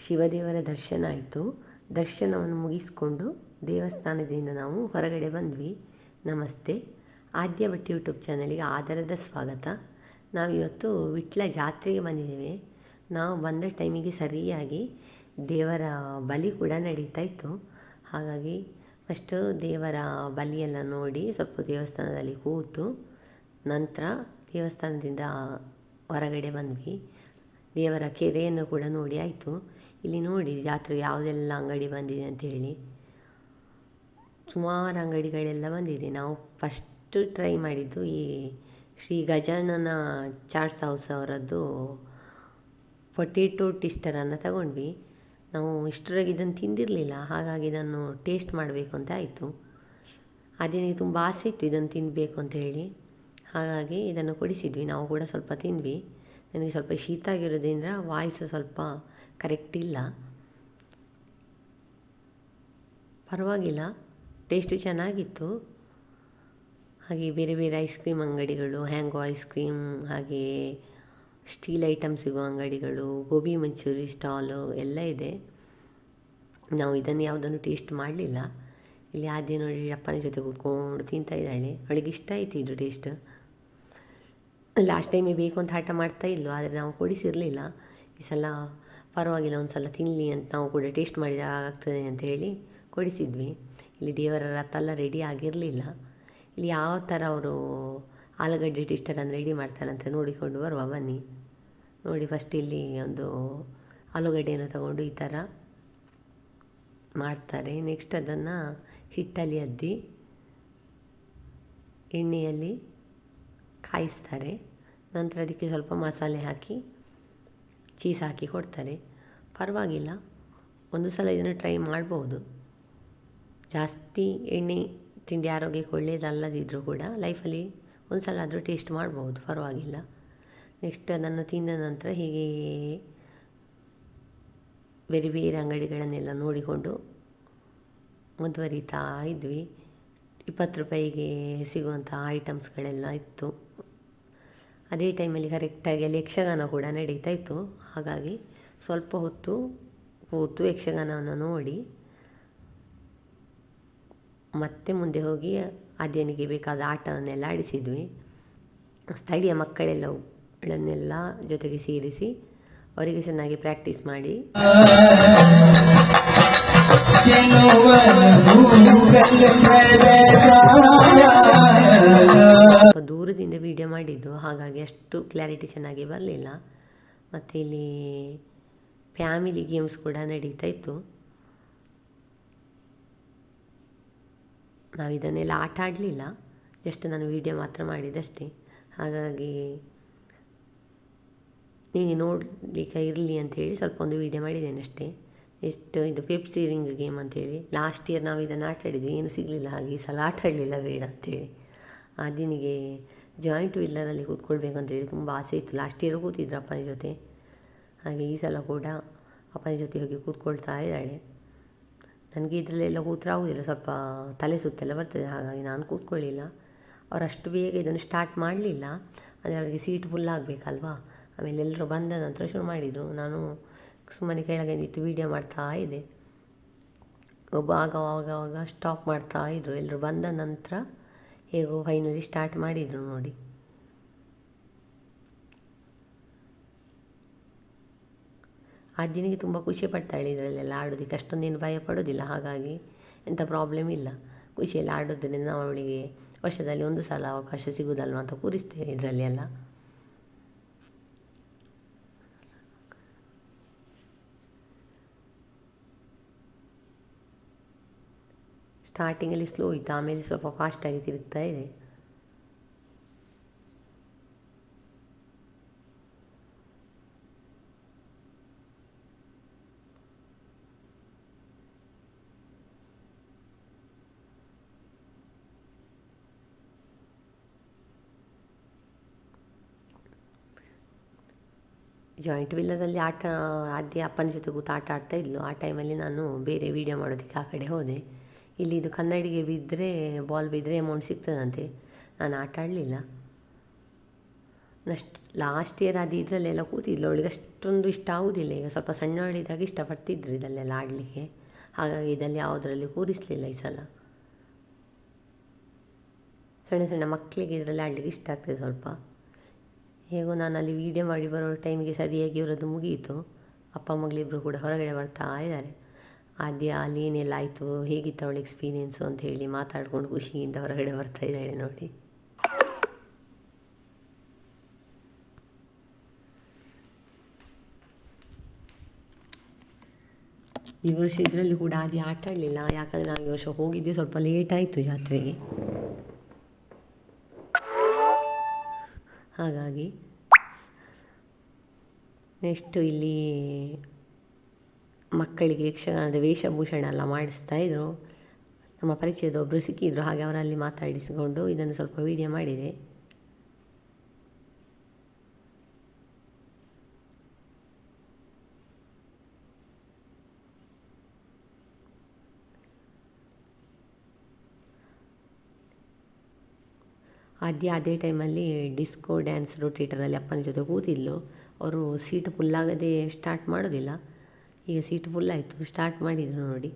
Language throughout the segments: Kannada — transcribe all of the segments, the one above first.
ಶಿವದೇವರ ದರ್ಶನ ಆಯಿತು. ದರ್ಶನವನ್ನು ಮುಗಿಸ್ಕೊಂಡು ದೇವಸ್ಥಾನದಿಂದ ನಾವು ಹೊರಗಡೆ ಬಂದ್ವಿ. ನಮಸ್ತೆ, ಆದ್ಯ ಭಟ್ ಯೂಟ್ಯೂಬ್ ಚಾನಲಿಗೆ ಆದರದ ಸ್ವಾಗತ. ನಾವಿವತ್ತು ವಿಟ್ಲ ಜಾತ್ರೆಗೆ ಬಂದಿದ್ದೇವೆ. ನಾವು ಬಂದ ಟೈಮಿಗೆ ಸರಿಯಾಗಿ ದೇವರ ಬಲಿ ಕೂಡ ನಡೀತಾ ಇತ್ತು. ಹಾಗಾಗಿ ಫಸ್ಟು ದೇವರ ಬಲಿಯೆಲ್ಲ ನೋಡಿ ಸ್ವಲ್ಪ ದೇವಸ್ಥಾನದಲ್ಲಿ ಕೂತು ನಂತರ ದೇವಸ್ಥಾನದಿಂದ ಹೊರಗಡೆ ಬಂದ್ವಿ. ದೇವರ ಕೆರೆಯನ್ನು ಕೂಡ ನೋಡಿ ಆಯಿತು. ಇಲ್ಲಿ ನೋಡಿ ಜಾತ್ರೆ ಯಾವುದೆಲ್ಲ ಅಂಗಡಿ ಬಂದಿದೆ ಅಂಥೇಳಿ, ಸುಮಾರು ಅಂಗಡಿಗಳೆಲ್ಲ ಬಂದಿದೆ. ನಾವು ಫಸ್ಟು ಟ್ರೈ ಮಾಡಿದ್ದು ಈ ಶ್ರೀ ಗಜಾನನ ಚಾಟ್ಸ್ ಹೌಸ್ ಅವರದ್ದು ಪೊಟೇಟೊ ಟ್ವಿಸ್ಟರನ್ನು ತಗೊಂಡ್ವಿ. ನಾವು ಇಷ್ಟರಾಗಿ ಇದನ್ನು ತಿಂದಿರಲಿಲ್ಲ, ಹಾಗಾಗಿ ಇದನ್ನು ಟೇಸ್ಟ್ ಮಾಡಬೇಕು ಅಂತ ಆಯಿತು. ಅದೇ ತುಂಬ ಆಸೆ ಇತ್ತು ಇದನ್ನು ತಿನ್ನಬೇಕು ಅಂತ ಹೇಳಿ, ಹಾಗಾಗಿ ಇದನ್ನು ಕೊಡಿಸಿದ್ವಿ. ನಾವು ಕೂಡ ಸ್ವಲ್ಪ ತಿಂದ್ವಿ. ನನಗೆ ಸ್ವಲ್ಪ ಶೀತ ಆಗಿರೋದ್ರಿಂದ ವಾಯ್ಸ್ ಸ್ವಲ್ಪ ಕರೆಕ್ಟ್ ಇಲ್ಲ, ಪರವಾಗಿಲ್ಲ, ಟೇಸ್ಟ್ ಚೆನ್ನಾಗಿತ್ತು. ಹಾಗೆ ಬೇರೆ ಬೇರೆ ಐಸ್ ಕ್ರೀಮ್ ಅಂಗಡಿಗಳು, ಹ್ಯಾಂಗೋ ಐಸ್ ಕ್ರೀಮ್, ಹಾಗೆ ಸ್ಟೀಲ್ ಐಟಮ್ ಸಿಗೋ ಅಂಗಡಿಗಳು, ಗೋಬಿ ಮಂಚೂರಿ ಸ್ಟಾಲು ಎಲ್ಲ ಇದೆ. ನಾವು ಇದನ್ನು ಯಾವುದನ್ನು ಟೇಸ್ಟ್ ಮಾಡಲಿಲ್ಲ. ಇಲ್ಲಿ ಆದ್ಯ ನೋಡಿ ಅಪ್ಪನ ಜೊತೆ ಕೂತ್ಕೊಂಡು ತಿಂತಾ ಇದ್ದಾಳೆ. ಅವಳಿಗೆ ಇಷ್ಟ ಆಯಿತು ಇದು ಟೇಸ್ಟ್. ಲಾಸ್ಟ್ ಟೈಮೇ ಬೇಕು ಅಂತ ಹಠ ಮಾಡ್ತಾ ಇಲ್ಲು, ಆದರೆ ನಾವು ಕೊಡಿಸಿರಲಿಲ್ಲ. ಈ ಸಲ ಪರವಾಗಿಲ್ಲ, ಒಂದು ಸಲ ತಿನ್ನಲಿ ಅಂತ ನಾವು ಕೂಡ ಟೇಸ್ಟ್ ಮಾಡಿದಾಗ ಆಗ್ತದೆ ಅಂತ ಹೇಳಿ ಕೊಡಿಸಿದ್ವಿ. ಇಲ್ಲಿ ದೇವರ ರಥ ಎಲ್ಲ ರೆಡಿ ಆಗಿರಲಿಲ್ಲ. ಇಲ್ಲಿ ಯಾವ ಥರ ಅವರು ಆಲೂಗಡ್ಡೆ ಟ್ವಿಸ್ಟರನ್ನು ರೆಡಿ ಮಾಡ್ತಾರಂತ ನೋಡಿಕೊಂಡು ಬರುವ ಬನ್ನಿ. ನೋಡಿ, ಫಸ್ಟ್ ಇಲ್ಲಿ ಒಂದು ಆಲೂಗಡ್ಡೆಯನ್ನು ತಗೊಂಡು ಈ ಥರ ಮಾಡ್ತಾರೆ. ನೆಕ್ಸ್ಟ್ ಅದನ್ನು ಹಿಟ್ಟಲ್ಲಿ ಅದ್ದಿ ಎಣ್ಣೆಯಲ್ಲಿ ಕಾಯಿಸ್ತಾರೆ. ನಂತರ ಅದಕ್ಕೆ ಸ್ವಲ್ಪ ಮಸಾಲೆ ಹಾಕಿ ಚೀಸ್ ಹಾಕಿ ಕೊಡ್ತಾರೆ. ಪರವಾಗಿಲ್ಲ, ಒಂದು ಸಲ ಇದನ್ನು ಟ್ರೈ ಮಾಡ್ಬೋದು. ಜಾಸ್ತಿ ಎಣ್ಣೆ ತಿಂಡಿ ಆರೋಗ್ಯಕ್ಕೆ ಒಳ್ಳೆಯದಲ್ಲದಿದ್ದರೂ ಕೂಡ ಲೈಫಲ್ಲಿ ಒಂದು ಸಲ ಆದರೂ ಟೇಸ್ಟ್ ಮಾಡ್ಬೋದು, ಪರವಾಗಿಲ್ಲ. ನೆಕ್ಸ್ಟ್ ಅದನ್ನು ತಿಂದ ನಂತರ ಹೀಗೆ ಬೇರೆ ಬೇರೆ ಅಂಗಡಿಗಳನ್ನೆಲ್ಲ ನೋಡಿಕೊಂಡು ಮುಂದುವರಿತಾ ಇದ್ವಿ. 20 ರೂಪಾಯಿಗೆ ಸಿಗುವಂಥ ಐಟಮ್ಸ್ಗಳೆಲ್ಲ ಇತ್ತು. ಅದೇ ಟೈಮಲ್ಲಿ ಕರೆಕ್ಟಾಗಿ ಅಲ್ಲಿ ಯಕ್ಷಗಾನ ಕೂಡ ನಡೀತಾ ಇತ್ತು. ಹಾಗಾಗಿ ಸ್ವಲ್ಪ ಹೊತ್ತು ಕೂತು ಯಕ್ಷಗಾನವನ್ನು ನೋಡಿ ಮತ್ತೆ ಮುಂದೆ ಹೋಗಿ ಆದ್ಯನಿಗೆ ಬೇಕಾದ ಆಟವನ್ನೆಲ್ಲ ಆಡಿಸಿದ್ವಿ. ಸ್ಥಳೀಯ ಮಕ್ಕಳೆಲ್ಲಗಳನ್ನೆಲ್ಲ ಜೊತೆಗೆ ಸೇರಿಸಿ ಅವರಿಗೆ ಚೆನ್ನಾಗಿ ಪ್ರಾಕ್ಟೀಸ್ ಮಾಡಿ ದೂರದಿಂದ ವಿಡಿಯೋ ಮಾಡಿದ್ದು, ಹಾಗಾಗಿ ಅಷ್ಟು ಕ್ಲಾರಿಟಿ ಚೆನ್ನಾಗಿ ಬರಲಿಲ್ಲ. ಮತ್ತು ಇಲ್ಲಿ ಫ್ಯಾಮಿಲಿ ಗೇಮ್ಸ್ ಕೂಡ ನಡೀತಾ ಇತ್ತು. ನಾವು ಇದನ್ನೆಲ್ಲ ಆಟ ಆಡಲಿಲ್ಲ, ಜಸ್ಟ್ ನಾನು ವಿಡಿಯೋ ಮಾತ್ರ ಮಾಡಿದ್ದಷ್ಟೇ. ಹಾಗಾಗಿ ನಿಮಗೆ ನೋಡಲಿಕ್ಕೆ ಇರಲಿ ಅಂಥೇಳಿ ಸ್ವಲ್ಪ ಒಂದು ವಿಡಿಯೋ ಮಾಡಿದ್ದೇನೆ ಅಷ್ಟೇ. ಎಷ್ಟು ಇದು ಪೆಪ್ಸಿ ರಿಂಗ್ ಗೇಮ್ ಅಂಥೇಳಿ ಲಾಸ್ಟ್ ಇಯರ್ ನಾವು ಇದನ್ನು ಆಟ ಆಡಿದ್ವಿ, ಏನು ಸಿಗಲಿಲ್ಲ. ಹಾಗೆ ಈ ಸಲ ಆಟ ಆಡಲಿಲ್ಲ, ಬೇಡ ಅಂಥೇಳಿ. ಆದ್ಯನಿಗೆ ಜಾಯಿಂಟ್ ವೀಲರಲ್ಲಿ ಕೂತ್ಕೊಳ್ಬೇಕು ಅಂತೇಳಿ ತುಂಬ ಆಸೆ ಇತ್ತು. ಲಾಸ್ಟ್ ಇಯರ್ ಕೂತಿದ್ರು ಅಪ್ಪನ ಜೊತೆ, ಹಾಗೆ ಈ ಸಲ ಕೂಡ ಅಪ್ಪನ ಜೊತೆ ಹೋಗಿ ಕೂತ್ಕೊಳ್ತಾ ಇದ್ದಾಳೆ. ನನಗೆ ಇದರಲ್ಲೆಲ್ಲ ಕೂತ್ರೆ ಆಗೋದಿಲ್ಲ, ಸ್ವಲ್ಪ ತಲೆ ಸುತ್ತೆಲ್ಲ ಬರ್ತದೆ, ಹಾಗಾಗಿ ನಾನು ಕೂತ್ಕೊಳ್ಳಿಲ್ಲ. ಅವ್ರು ಅಷ್ಟು ಬೇಗ ಇದನ್ನು ಸ್ಟಾರ್ಟ್ ಮಾಡಲಿಲ್ಲ, ಅಂದರೆ ಅವರಿಗೆ ಸೀಟ್ ಫುಲ್ ಆಗಬೇಕಲ್ವಾ. ಆಮೇಲೆ ಎಲ್ಲರೂ ಬಂದ ನಂತರ ಶುರು ಮಾಡಿದರು. ನಾನು ಸುಮ್ಮನೆ ಕೆಳಗೆ ನಿಂತು ವೀಡಿಯೋ ಮಾಡ್ತಾ ಇದ್ದೆ. ಒಬ್ಬ ಆವಾಗ ಸ್ಟಾಪ್ ಮಾಡ್ತಾ ಇದ್ದರು. ಎಲ್ಲರೂ ಬಂದ ನಂತರ ಹೇಗೋ ಫೈನಲಿ ಸ್ಟಾರ್ಟ್ ಮಾಡಿದರು ನೋಡಿ. ಆದ್ಯನಿಗೆ ತುಂಬ ಖುಷಿ ಪಡ್ತಾಳೆ ಇದರಲ್ಲೆಲ್ಲ ಆಡೋದಕ್ಕೆ, ಅಷ್ಟೊಂದೇನು ಭಯ ಪಡೋದಿಲ್ಲ. ಹಾಗಾಗಿ ಎಂಥ ಪ್ರಾಬ್ಲಮ್ ಇಲ್ಲ, ಖುಷಿಯಲ್ಲಿ ಆಡೋದ್ರಿಂದ ನಾವು ಅವಳಿಗೆ ವರ್ಷದಲ್ಲಿ ಒಂದು ಸಲ ಅವಕಾಶ ಸಿಗೋದಲ್ವ ಅಂತ ಕೂರಿಸ್ತೇವೆ ಇದರಲ್ಲಿ ಎಲ್ಲ. ಸ್ಟಾರ್ಟಿಂಗಲ್ಲಿ ಸ್ಲೋ ಇತ್ತು, ಆಮೇಲೆ ಸ್ವಲ್ಪ ಫಾಸ್ಟಾಗಿ ತಿರುಗ್ತಾ ಇದೆ. ಜಾಯಿಂಟ್ ವೀಲರಲ್ಲಿ ಆದ್ಯ ಅಪ್ಪನ ಜೊತೆ ಕೂತು ಆಟ ಆಡ್ತಾ ಇದ್ಲು. ಆ ಟೈಮಲ್ಲಿ ನಾನು ಬೇರೆ ವೀಡಿಯೋ ಮಾಡೋದಕ್ಕೆ ಆ ಕಡೆ ಹೋದೆ. ಇಲ್ಲಿ ಇದು ಕನ್ನಡಿಗೆ ಬಿದ್ದರೆ, ಬಾಲ್ ಬಿದ್ದರೆ ಅಮೌಂಟ್ ಸಿಗ್ತದಂತೆ. ನಾನು ಆಟ ಆಡಲಿಲ್ಲ. ನೆಕ್ಸ್ಟ್ ಲಾಸ್ಟ್ ಇಯರ್ ಅದು ಇದರಲ್ಲೆಲ್ಲ ಕೂತಿದ್ಲು, ಅವಳಿಗೆ ಅಷ್ಟೊಂದು ಇಷ್ಟ ಆಗೋದಿಲ್ಲ. ಈಗ ಸ್ವಲ್ಪ ಸಣ್ಣವಳಿದ್ದಾಗ ಇಷ್ಟಪಡ್ತಿದ್ರು ಇದಲ್ಲೆಲ್ಲ ಆಡಲಿಕ್ಕೆ, ಹಾಗಾಗಿ ಇದರಲ್ಲಿ ಯಾವುದರಲ್ಲಿ ಕೂರಿಸಲಿಲ್ಲ ಈ ಸಲ. ಸಣ್ಣ ಸಣ್ಣ ಮಕ್ಕಳಿಗೆ ಇದರಲ್ಲಿ ಆಡಲಿಕ್ಕೆ ಇಷ್ಟ ಆಗ್ತದೆ ಸ್ವಲ್ಪ. ಹೇಗೋ ನಾನು ಅಲ್ಲಿ ವೀಡಿಯೋ ಮಾಡಿ ಬರೋ ಟೈಮಿಗೆ ಸರಿಯಾಗಿ ಇವರದ್ದು ಮುಗಿಯಿತು. ಅಪ್ಪ ಮಗಳಿಬ್ಬರು ಕೂಡ ಹೊರಗಡೆ ಬರ್ತಾ ಇದ್ದಾರೆ. ಆದ್ಯ ಅಲ್ಲಿ ಏನೆಲ್ಲ ಆಯಿತು, ಹೇಗಿತ್ತು ಅವಳ ಎಕ್ಸ್ಪೀರಿಯೆನ್ಸು ಅಂತ ಹೇಳಿ ಮಾತಾಡ್ಕೊಂಡು ಖುಷಿಯಿಂದ ಹೊರಗಡೆ ಬರ್ತಾ ಇದ್ದಾಳೆ ನೋಡಿ. ಈ ವರ್ಷ ಇದರಲ್ಲಿ ಕೂಡ ಆದಿ ಆಟ ಆಡಲಿಲ್ಲ, ಯಾಕಂದರೆ ನಾವು ಈ ವರ್ಷ ಹೋಗಿದ್ದೆ ಸ್ವಲ್ಪ ಲೇಟ್ ಆಯಿತು ಜಾತ್ರೆಗೆ, ಹಾಗಾಗಿ. ನೆಕ್ಸ್ಟು ಇಲ್ಲಿ ಮಕ್ಕಳಿಗೆ ಯಕ್ಷಗಾನದ ವೇಷಭೂಷಣ ಎಲ್ಲ ಮಾಡಿಸ್ತಾಯಿದ್ರು. ನಮ್ಮ ಪರಿಚಯದ ಒಬ್ಬರು ಸಿಕ್ಕಿದ್ರು, ಹಾಗೆ ಅವರಲ್ಲಿ ಮಾತಾಡಿಸಿಕೊಂಡು ಇದನ್ನು ಸ್ವಲ್ಪ ವೀಡಿಯೋ ಮಾಡಿದೆ. ಅದೇ ಟೈಮಲ್ಲಿ ಡಿಸ್ಕೋ ಡ್ಯಾನ್ಸ್ ರೊಟೇಟರಲ್ಲಿ ಅಪ್ಪನ ಜೊತೆ ಕೂತಿದ್ಲು. ಅವರು ಸೀಟ್ ಫುಲ್ಲಾಗದೆ ಸ್ಟಾರ್ಟ್ ಮಾಡೋದಿಲ್ಲ, ಈಗ ಸೀಟ್ ಫುಲ್ ಆಯಿತು, ಸ್ಟಾರ್ಟ್ ಮಾಡಿದರು ನೋಡಿ.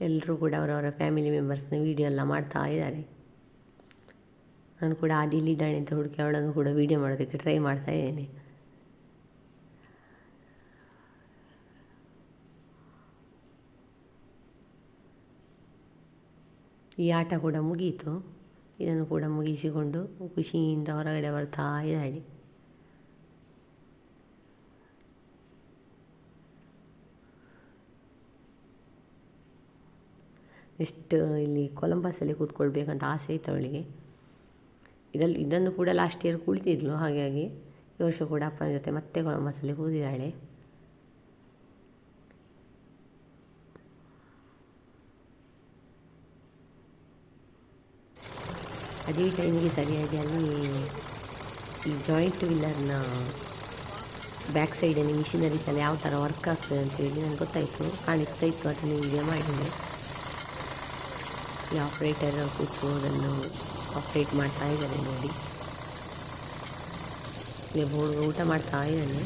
ಎಲ್ಲರೂ ಕೂಡ ಅವರವರ ಫ್ಯಾಮಿಲಿ ಮೆಂಬರ್ಸ್ನ ವೀಡಿಯೋ ಎಲ್ಲ ಮಾಡ್ತಾ ಇದ್ದಾರೆ. ನಾನು ಕೂಡ ಇಲ್ಲಿದ್ದಾಳೆ ಅಂತ ಹುಡುಕಿ ಅವಳನ್ನು ಕೂಡ ವೀಡಿಯೋ ಮಾಡೋದಕ್ಕೆ ಟ್ರೈ ಮಾಡ್ತಾ ಇದ್ದೇನೆ. ಈ ಆಟ ಕೂಡ ಮುಗಿಯಿತು, ಇದನ್ನು ಕೂಡ ಮುಗಿಸಿಕೊಂಡು ಖುಷಿಯಿಂದ ಹೊರಗಡೆ ಬರ್ತಾ ಇದ್ದಾಳೆ. ಎಷ್ಟು ಇಲ್ಲಿ ಕೊಲಂಬಸಲ್ಲಿ ಕೂತ್ಕೊಳ್ಬೇಕಂತ ಆಸೆ ಇತ್ತು ಅವಳಿಗೆ. ಇದನ್ನು ಕೂಡ ಲಾಸ್ಟ್ ಇಯರ್ ಕುಳಿತಿದ್ಲು, ಹಾಗಾಗಿ ಈ ವರ್ಷ ಕೂಡ ಅಪ್ಪನ ಜೊತೆ ಮತ್ತೆ ಕೊಲಂಬಸಲ್ಲಿ ಕೂತಿದ್ದಾಳೆ. ಅದೇ ಟೈಮಿಗೆ ಸರಿಯಾಗಿ ಅಲ್ಲಿ ಈ ಜಾಯಿಂಟ್ ವಿಲ್ಲರ್ನ ಬ್ಯಾಕ್ ಸೈಡಲ್ಲಿ ಮಿಷಿನರೀಸ್ ಎಲ್ಲ ಯಾವ ಥರ ವರ್ಕ್ ಆಗ್ತದೆ ಅಂತೇಳಿ ನನಗೆ ಗೊತ್ತಾಯಿತು, ಕಾಣಿಸ್ತಾ ಇತ್ತು, ಅದನ್ನು ವೀಡಿಯೋ ಮಾಡಿದೆ. ಈ ಆಪ್ರೇಟರ್ ಕೂತು ಅದನ್ನು ಆಪ್ರೇಟ್ ಮಾಡ್ತಾ ಇದ್ದಾನೆ ನೋಡಿ. ಇಲ್ಲಿ ಊಟ ಮಾಡ್ತಾ ಇದ್ದಾನೆ.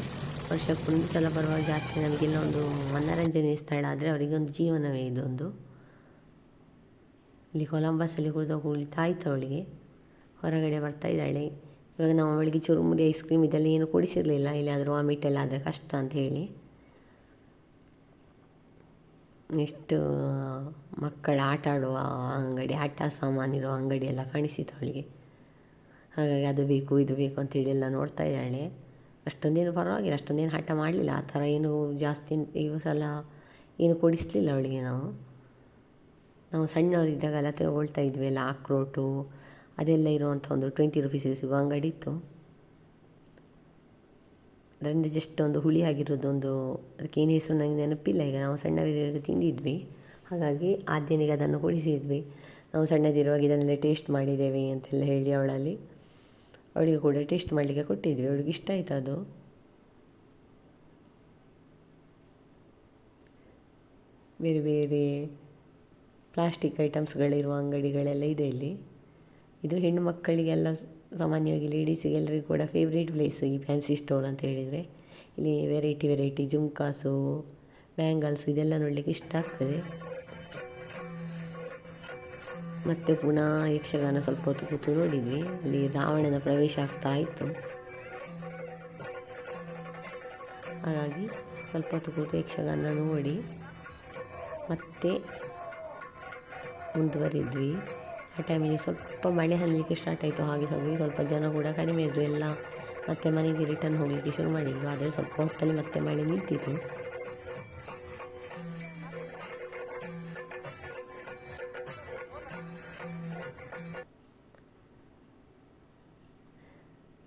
ವರ್ಷಕ್ಕೊಂದು ಸಲ ಬರುವ ಜಾತ್ರೆ ನಮಗೆಲ್ಲ ಒಂದು ಮನರಂಜನೆ ಸ್ಥಳ ಆದರೆ ಅವರಿಗೊಂದು ಜೀವನವೇ ಇದೊಂದು. ಇಲ್ಲಿ ಕೊಲಂಬಸಲ್ಲಿ ಕುಳಿತಾಯಿತು ಅವಳಿಗೆ, ಹೊರಗಡೆ ಬರ್ತಾ ಇದ್ದಾಳೆ. ಇವಾಗ ನಾವು ಅವಳಿಗೆ ಚುರುಮುರಿ ಐಸ್ ಕ್ರೀಮ್ ಇದೆಲ್ಲ ಏನು ಕೊಡಿಸಿರಲಿಲ್ಲ, ಇಲ್ಲಾದರೂ ವಾಮಿಟ್ ಎಲ್ಲ ಆದರೆ ಕಷ್ಟ ಅಂತ ಹೇಳಿ. ನೆಕ್ಸ್ಟ್ ಮಕ್ಕಳ ಆಟ ಆಡುವ ಅಂಗಡಿ, ಆಟ ಸಾಮಾನಿರೋ ಅಂಗಡಿ ಎಲ್ಲ ಕಾಣಿಸಿತು ಅವಳಿಗೆ, ಹಾಗಾಗಿ ಅದು ಬೇಕು ಇದು ಬೇಕು ಅಂತೇಳಿ ಎಲ್ಲ ನೋಡ್ತಾ ಇದ್ದಾಳೆ. ಅಷ್ಟೊಂದೇನು ಪರವಾಗಿಲ್ಲ, ಅಷ್ಟೊಂದೇನು ಹಠ ಮಾಡಲಿಲ್ಲ, ಆ ಥರ ಏನು ಜಾಸ್ತಿ ಈ ಸಲ ಏನು ಕೊಡಿಸಲಿಲ್ಲ ಅವಳಿಗೆ. ನಾವು ಸಣ್ಣವರಿದ್ದಾಗೆಲ್ಲ ತಗೊಳ್ತಾ ಇದ್ವಿ ಎಲ್ಲ ಆಕ್ರೋಟು ಅದೆಲ್ಲ ಇರುವಂಥ ಒಂದು 20 ರೂಪೀಸಿಗೆ ಸಿಗುವ ಅಂಗಡಿ ಇತ್ತು. ಅದರಿಂದ ಜಸ್ಟ್ ಒಂದು ಹುಳಿ ಆಗಿರೋದೊಂದು, ಅದಕ್ಕೆ ಏನು ಹೆಸರು ನನಗೆ ನೆನಪಿಲ್ಲ. ಈಗ ನಾವು ಸಣ್ಣವರಿರುವಾಗ ತಿಂದಿದ್ವಿ, ಹಾಗಾಗಿ ಆದ್ಯನಿಗೆ ಅದನ್ನು ಕೊಡಿಸಿದ್ವಿ. ನಾವು ಸಣ್ಣದಿರುವಾಗ ಇದನ್ನೆಲ್ಲ ಟೇಸ್ಟ್ ಮಾಡಿದ್ದೇವೆ ಅಂತೆಲ್ಲ ಹೇಳಿ ಅವಳಿಗೆ ಕೂಡ ಟೇಸ್ಟ್ ಮಾಡಲಿಕ್ಕೆ ಕೊಟ್ಟಿದ್ವಿ. ಅವಳಿಗೆ ಇಷ್ಟ ಆಯಿತು ಅದು. ಬೇರೆ ಬೇರೆ ಪ್ಲಾಸ್ಟಿಕ್ ಐಟಮ್ಸ್ಗಳಿರುವ ಅಂಗಡಿಗಳೆಲ್ಲ ಇದೆ ಇಲ್ಲಿ. ಇದು ಹೆಣ್ಣು ಮಕ್ಕಳಿಗೆಲ್ಲ ಸಾಮಾನ್ಯವಾಗಿ ಲೇಡೀಸಿಗೆಲ್ಲರಿಗೂ ಕೂಡ ಫೇವ್ರೇಟ್ ಪ್ಲೇಸ್ ಈ ಫ್ಯಾನ್ಸಿ ಸ್ಟೋರ್ ಅಂತ ಹೇಳಿದರೆ. ಇಲ್ಲಿ ವೆರೈಟಿ ಜುಮ್ಕಾಸು, ಬ್ಯಾಂಗಲ್ಸು ಇದೆಲ್ಲ ನೋಡಲಿಕ್ಕೆ ಇಷ್ಟ ಆಗ್ತದೆ. ಮತ್ತು ಪುನಃ ಯಕ್ಷಗಾನ ಸ್ವಲ್ಪ ಹೊತ್ತು ಕೂತು ನೋಡಿದ್ವಿ. ಅಲ್ಲಿ ರಾವಣನ ಪ್ರವೇಶ ಆಗ್ತಾ ಇತ್ತು, ಹಾಗಾಗಿ ಸ್ವಲ್ಪ ಹೊತ್ತು ಕೂತು ಯಕ್ಷಗಾನ ನೋಡಿ ಮತ್ತೆ ಮುಂದುವರಿದ್ವಿ. ಆ ಟೈಮಿಗೆ ಸ್ವಲ್ಪ ಮಳೆ ಹನ್ನಲಿಕ್ಕೆ ಸ್ಟಾರ್ಟ್ ಆಯಿತು, ಹಾಗೆ ಸ್ವಲ್ಪ ಜನ ಕೂಡ ಕಡಿಮೆ ಇದ್ದರು. ಎಲ್ಲ ಮತ್ತೆ ಮನೆಗೆ ರಿಟರ್ನ್ ಹೋಗಲಿಕ್ಕೆ ಶುರು ಮಾಡಿದ್ವಿ. ಆದರೆ ಸ್ವಲ್ಪ ಹೊತ್ತಲ್ಲಿ ಮತ್ತೆ ಮಳೆ ನಿಂತಿತು.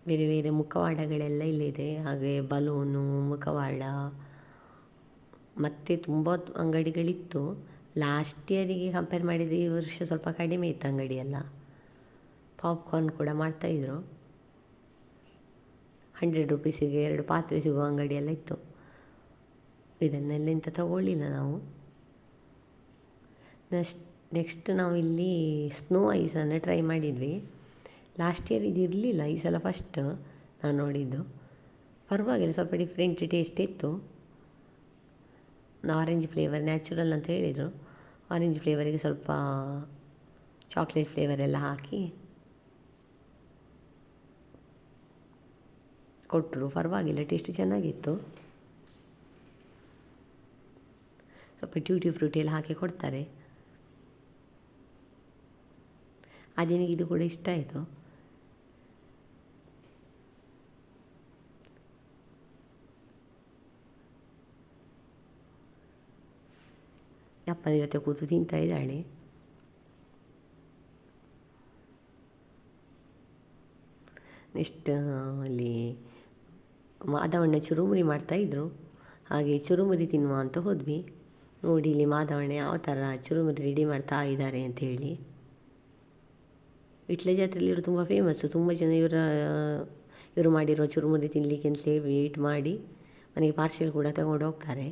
ಬೇರೆ ಬೇರೆ ಮುಖವಾಡಗಳೆಲ್ಲ ಇಲ್ಲಿದೆ, ಹಾಗೆ ಬಲೂನು, ಮುಖವಾಡ ಮತ್ತು ತುಂಬ ಅಂಗಡಿಗಳಿತ್ತು. ಲಾಸ್ಟ್ ಇಯರಿಗೆ ಕಂಪೇರ್ ಮಾಡಿದರೆ ಈ ವರ್ಷ ಸ್ವಲ್ಪ ಕಡಿಮೆ ಇತ್ತು ಅಂಗಡಿಯೆಲ್ಲ. ಪಾಪ್ಕಾರ್ನ್ ಕೂಡ ಮಾಡ್ತಾಯಿದ್ರು. 100 ರೂಪೀಸಿಗೆ 2 ಪಾತ್ರೆ ಸಿಗುವ ಅಂಗಡಿಯೆಲ್ಲ ಇತ್ತು. ಇದನ್ನೆಲ್ಲ ಎಂತ ತಗೊಳ್ಳಿಲ್ಲ ನಾವು. ನೆಕ್ಸ್ಟ್ ನಾವಿಲ್ಲಿ ಸ್ನೋ ಐಸನ್ನು ಟ್ರೈ ಮಾಡಿದ್ವಿ. ಲಾಸ್ಟ್ ಇಯರ್ ಇದು ಇರಲಿಲ್ಲ, ಈ ಸಲ ಫಸ್ಟ್ ನಾನು ನೋಡಿದ್ದು. ಪರವಾಗಿಲ್ಲ, ಸ್ವಲ್ಪ ಡಿಫ್ರೆಂಟ್ ಟೇಸ್ಟ್ ಇತ್ತು. ಆರೆಂಜ್ ಫ್ಲೇವರ್ ನ್ಯಾಚುರಲ್ ಅಂತ ಹೇಳಿದರು. ಆರೆಂಜ್ ಫ್ಲೇವರಿಗೆ ಸ್ವಲ್ಪ ಚಾಕ್ಲೇಟ್ ಫ್ಲೇವರ್ ಎಲ್ಲ ಹಾಕಿ ಕೊಟ್ಟರು. ಪರವಾಗಿಲ್ಲ, ಟೇಸ್ಟ್ ಚೆನ್ನಾಗಿತ್ತು. ಸ್ವಲ್ಪ ಟ್ಯೂಟಿ ಫ್ರೂಟಿ ಎಲ್ಲ ಹಾಕಿ ಕೊಡ್ತಾರೆ. ಅದೇನಿಗೆ ಇದು ಕೂಡ ಇಷ್ಟ ಆಯಿತು. ಅಪ್ಪನ ಜೊತೆ ಕೂತು ತಿಂತಾ ಇದ್ದಾಳೆ. ನೆಕ್ಸ್ಟ್ ಅಲ್ಲಿ ಮಾದವಣ್ಣ ಚುರುಮುರಿ ಮಾಡ್ತಾಯಿದ್ರು. ಹಾಗೆ ಚುರುಮುರಿ ತಿನ್ನುವ ಅಂತ ಹೋದ್ವಿ. ನೋಡಿ ಇಲ್ಲಿ ಮಾದವಣ್ಣ ಯಾವ ಥರ ಚುರುಮುರಿ ರೆಡಿ ಮಾಡ್ತಾ ಇದ್ದಾರೆ ಅಂಥೇಳಿ. ವಿಟ್ಲ ಜಾತ್ರೆಯಲ್ಲಿವರು ತುಂಬ ಫೇಮಸ್ಸು. ತುಂಬ ಜನ ಇವರು ಮಾಡಿರೋ ಚುರುಮುರಿ ತಿನ್ನಲಿಕ್ಕೆ ಅಂತಲೇ ವೆಯ್ಟ್ ಮಾಡಿ ಮನೆಗೆ ಪಾರ್ಸೆಲ್ ಕೂಡ ತಗೊಂಡು ಹೋಗ್ತಾರೆ.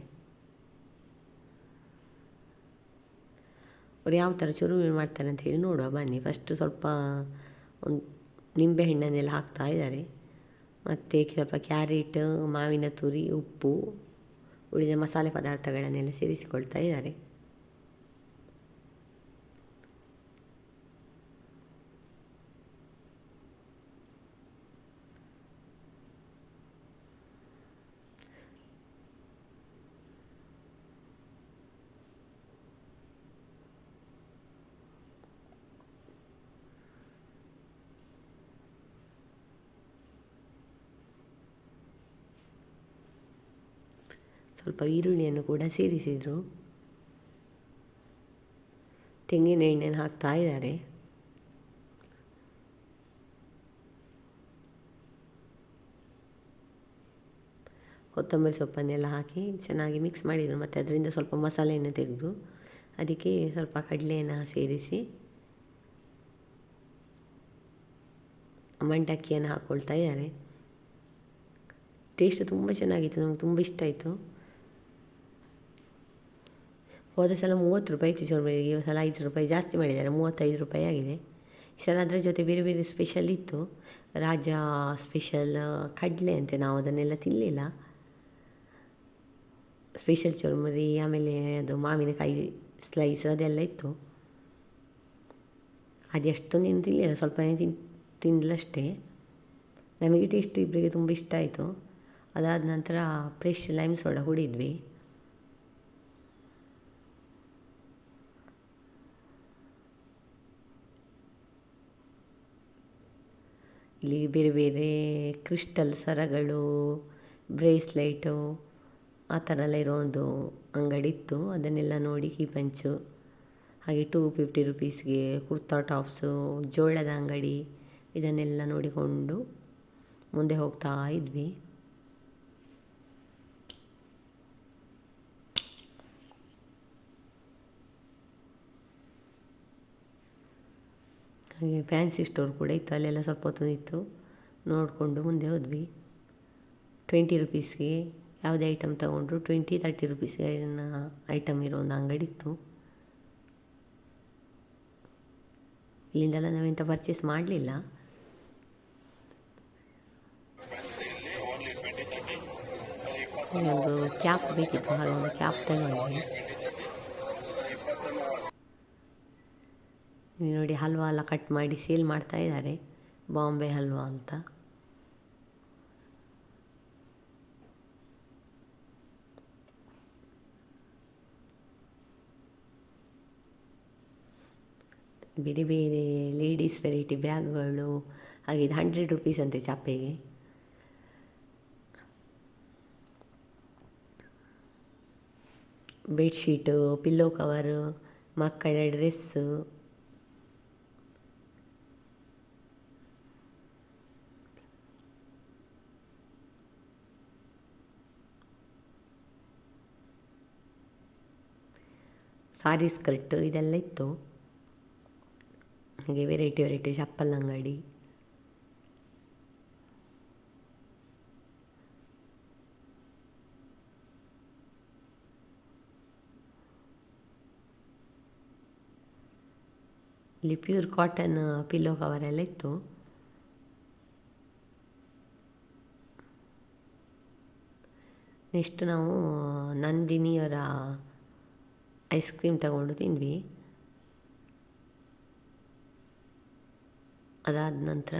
ಅವ್ರು ಯಾವ ಥರ ಚುರುಮುರಿ ಮಾಡ್ತಾರೆ ಅಂತ ಹೇಳಿ ನೋಡುವ ಬನ್ನಿ. ಫಸ್ಟು ಸ್ವಲ್ಪ ಒಂದು ನಿಂಬೆಹಣ್ಣನ್ನೆಲ್ಲ ಹಾಕ್ತಾ ಇದ್ದಾರೆ. ಮತ್ತು ಸ್ವಲ್ಪ ಕ್ಯಾರೆಟ್, ಮಾವಿನ ತುರಿ, ಉಪ್ಪು, ಉಳಿದ ಮಸಾಲೆ ಪದಾರ್ಥಗಳನ್ನೆಲ್ಲ ಸೇರಿಸಿಕೊಳ್ತಾ ಇದ್ದಾರೆ. ಸ್ವಲ್ಪ ಈರುಳ್ಳಿಯನ್ನು ಕೂಡ ಸೇರಿಸಿದರು. ತೆಂಗಿನ ಎಣ್ಣೆಯನ್ನು ಹಾಕ್ತಾ ಇದ್ದಾರೆ. ಕೊತ್ತಂಬರಿ ಸೊಪ್ಪನ್ನೆಲ್ಲ ಹಾಕಿ ಚೆನ್ನಾಗಿ ಮಿಕ್ಸ್ ಮಾಡಿದರು. ಮತ್ತು ಅದರಿಂದ ಸ್ವಲ್ಪ ಮಸಾಲೆಯನ್ನು ತೆಗೆದು ಅದಕ್ಕೆ ಸ್ವಲ್ಪ ಕಡಲೆಯನ್ನು ಸೇರಿಸಿ ಮಂಡಕ್ಕಿಯನ್ನು ಹಾಕ್ಕೊಳ್ತಾ ಇದ್ದಾರೆ. ಟೇಸ್ಟ್ ತುಂಬ ಚೆನ್ನಾಗಿತ್ತು, ನಮ್ಗೆ ತುಂಬ ಇಷ್ಟ ಆಯಿತು. ಹೋದ ಸಲ 30 ರೂಪಾಯಿ ಇತ್ತು ಚುರುಮುರಿಗೆ, ಈ ಸಲ 5 ರೂಪಾಯಿ ಜಾಸ್ತಿ ಮಾಡಿದ್ದಾರೆ, 35 ರೂಪಾಯಿ ಆಗಿದೆ. ಈ ಸಲ ಅದರ ಜೊತೆ ಬೇರೆ ಬೇರೆ ಸ್ಪೆಷಲ್ ಇತ್ತು. ರಾಜ ಸ್ಪೆಷಲ್ ಕಡಲೆ ಅಂತೆ, ನಾವು ಅದನ್ನೆಲ್ಲ ತಿನ್ನಲಿಲ್ಲ. ಸ್ಪೆಷಲ್ ಚುರುಮುರಿ, ಆಮೇಲೆ ಅದು ಮಾವಿನಕಾಯಿ ಸ್ಲೈಸ್ ಅದೆಲ್ಲ ಇತ್ತು. ಅದೆಷ್ಟೊಂದೇನು ತಿನ್ನಲಿಲ್ಲ, ಸ್ವಲ್ಪ ತಿನ್ನಲಷ್ಟೇ. ನಮಗೆ ಟೇಸ್ಟ್ ಇಬ್ಬರಿಗೆ ತುಂಬ ಇಷ್ಟ ಆಯಿತು. ಅದಾದ ನಂತರ ಫ್ರೆಶ್ ಲೈಮ್ ಸೋಡಾ ಕುಡಿದ್ವಿ. ಇಲ್ಲಿ ಬೇರೆ ಬೇರೆ ಕ್ರಿಸ್ಟಲ್ ಸರಗಳು, ಬ್ರೇಸ್ಲೈಟು ಆ ಥರ ಎಲ್ಲ ಇರೋ ಒಂದು ಅಂಗಡಿ ಇತ್ತು. ಅದನ್ನೆಲ್ಲ ನೋಡಿ ಕೀಪಂಚು, ಹಾಗೆ 250 ರೂಪೀಸ್ಗೆ ಕುರ್ತಾ ಟಾಪ್ಸು, ಜೋಳದ ಅಂಗಡಿ, ಇದನ್ನೆಲ್ಲ ನೋಡಿಕೊಂಡು ಮುಂದೆ ಹೋಗ್ತಾ ಇದ್ವಿ. ಹಾಗೆ ಫ್ಯಾನ್ಸಿ ಸ್ಟೋರ್ ಕೂಡ ಇತ್ತು, ಅಲ್ಲೆಲ್ಲ ಸ್ವಲ್ಪ ಹೊತ್ತು ಇತ್ತು, ನೋಡಿಕೊಂಡು ಮುಂದೆ ಹೋದ್ವಿ. 20 ರೂಪೀಸ್ಗೆ ಯಾವುದೇ ಐಟಮ್ ತೊಗೊಂಡ್ರು 20-30 ರೂಪೀಸ್ಗೆ ಐಟಮ್ ಇರೋ ಒಂದು ಅಂಗಡಿ ಇತ್ತು. ಇಲ್ಲಿಂದೆಲ್ಲ ನಾವೆಂತ ಪರ್ಚೇಸ್ ಮಾಡಲಿಲ್ಲ. ಒಂದು ಕ್ಯಾಪ್ ಬೇಕಿತ್ತು, ಹಾಗೆ ಒಂದು ಕ್ಯಾಪ್ ತಗೊಂಡ್ವಿ. ನೋಡಿ ಹಲ್ವಾ ಎಲ್ಲ ಕಟ್ ಮಾಡಿ ಸೇಲ್ ಮಾಡ್ತಾ ಇದ್ದಾರೆ, ಬಾಂಬೆ ಹಲ್ವಾ ಅಂತ. ಬೇರೆ ಬೇರೆ ಲೇಡೀಸ್ ವೆರೈಟಿ ಬ್ಯಾಗ್ಗಳು, ಹಾಗೆ ಇದು 100 ರೂಪೀಸ್ ಅಂತೆ ಚಾಪೆಗೆ. ಬೆಡ್ಶೀಟು, ಪಿಲ್ಲೋ ಕವರು, ಮಕ್ಕಳ ಡ್ರೆಸ್ಸು, ಸಾರಿ ಸ್ಕರ್ಟು ಇದೆಲ್ಲ ಇತ್ತು. ಹಾಗೆ ವೆರೈಟಿ ಚಪ್ಪಲ್ ಅಂಗಡಿ. ಇಲ್ಲಿ ಪ್ಯೂರ್ ಕಾಟನ್ ಪಿಲ್ಲೋ ಕವರೆಲ್ಲ ಇತ್ತು. ನೆಕ್ಸ್ಟ್ ನಾವು ನಂದಿನಿಯವರ ಐಸ್ ಕ್ರೀಮ್ ತಗೊಂಡು ತಿಂದ್ವಿ. ಅದಾದ ನಂತರ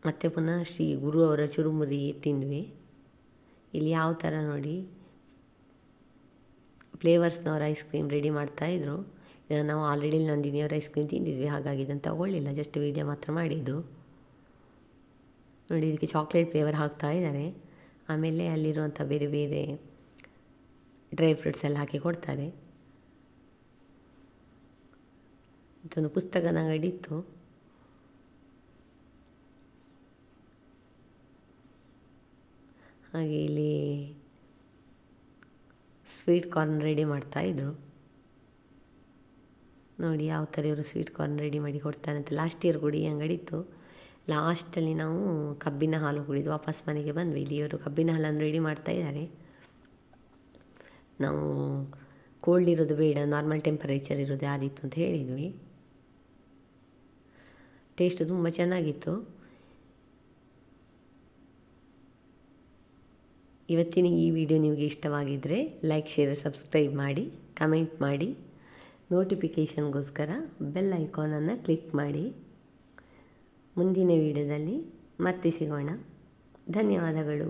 ಮತ್ತೆ ಪುನಃ ಶ್ರೀ ಗುರು ಅವರ ಚುರುಮುರಿ ತಿಂದ್ವಿ. ಇಲ್ಲಿ ಯಾವ ಥರ ನೋಡಿ ಫ್ಲೇವರ್ಸ್ನವ್ರ ಐಸ್ ಕ್ರೀಮ್ ರೆಡಿ ಮಾಡ್ತಾಯಿದ್ರು. ನಾವು ಆಲ್ರೆಡಿ ನಂದಿನಿಯವರ ಐಸ್ ಕ್ರೀಮ್ ತಿಂದಿದ್ವಿ, ಹಾಗಾಗಿ ಇದನ್ನು ತಗೊಳ್ಳಿಲ್ಲ, ಜಸ್ಟ್ ವೀಡಿಯೋ ಮಾತ್ರ ಮಾಡಿದ್ದು. ನೋಡಿ ಇದಕ್ಕೆ ಚಾಕ್ಲೇಟ್ ಫ್ಲೇವರ್ ಹಾಕ್ತಾ ಇದ್ದಾರೆ. ಆಮೇಲೆ ಅಲ್ಲಿರುವಂಥ ಬೇರೆ ಬೇರೆ ಡ್ರೈ ಫ್ರೂಟ್ಸ್ ಎಲ್ಲ ಹಾಕಿ ಕೊಡ್ತಾರೆ. ಇದೊಂದು ಪುಸ್ತಕದ ಅಂಗಡಿ ಇತ್ತು. ಹಾಗೆ ಇಲ್ಲಿ ಸ್ವೀಟ್ ಕಾರ್ನ್ ರೆಡಿ ಮಾಡ್ತಾಯಿದ್ರು. ನೋಡಿ ಯಾವ ಥರ ಇವರು ಸ್ವೀಟ್ ಕಾರ್ನ್ ರೆಡಿ ಮಾಡಿ ಕೊಡ್ತಾರೆ ಅಂತ. ಲಾಸ್ಟ್ ಇಯರ್ ಕೂಡ ಈ ಅಂಗಡಿ ಇತ್ತು. ಲಾಸ್ಟಲ್ಲಿ ನಾವು ಕಬ್ಬಿನ ಹಾಲು ಕುಡಿದು ವಾಪಸ್ ಮನೆಗೆ ಬಂದ್ವಿ. ಇಲ್ಲಿ ಇವರು ಕಬ್ಬಿನ ಹಾಲನ್ನು ರೆಡಿ ಮಾಡ್ತಾ ಇದ್ದಾರೆ. ನಾವು ಕೋಲ್ಡ್ ಇರೋದು ಬೇಡ, ನಾರ್ಮಲ್ ಟೆಂಪರೇಚರ್ ಇರೋದು ಆದಿತ್ತು ಅಂತ ಹೇಳಿದ್ವಿ. ಟೇಸ್ಟ್ ತುಂಬ ಚೆನ್ನಾಗಿತ್ತು. ಇವತ್ತಿನ ಈ ವಿಡಿಯೋ ನಿಮಗೆ ಇಷ್ಟವಾಗಿದ್ದರೆ ಲೈಕ್, ಶೇರ್, ಸಬ್ಸ್ಕ್ರೈಬ್ ಮಾಡಿ, ಕಮೆಂಟ್ ಮಾಡಿ, ನೋಟಿಫಿಕೇಷನ್ಗೋಸ್ಕರ ಬೆಲ್ ಐಕಾನನ್ನು ಕ್ಲಿಕ್ ಮಾಡಿ. ಮುಂದಿನ ವಿಡಿಯೋದಲ್ಲಿ ಮತ್ತೆ ಸಿಗೋಣ. ಧನ್ಯವಾದಗಳು.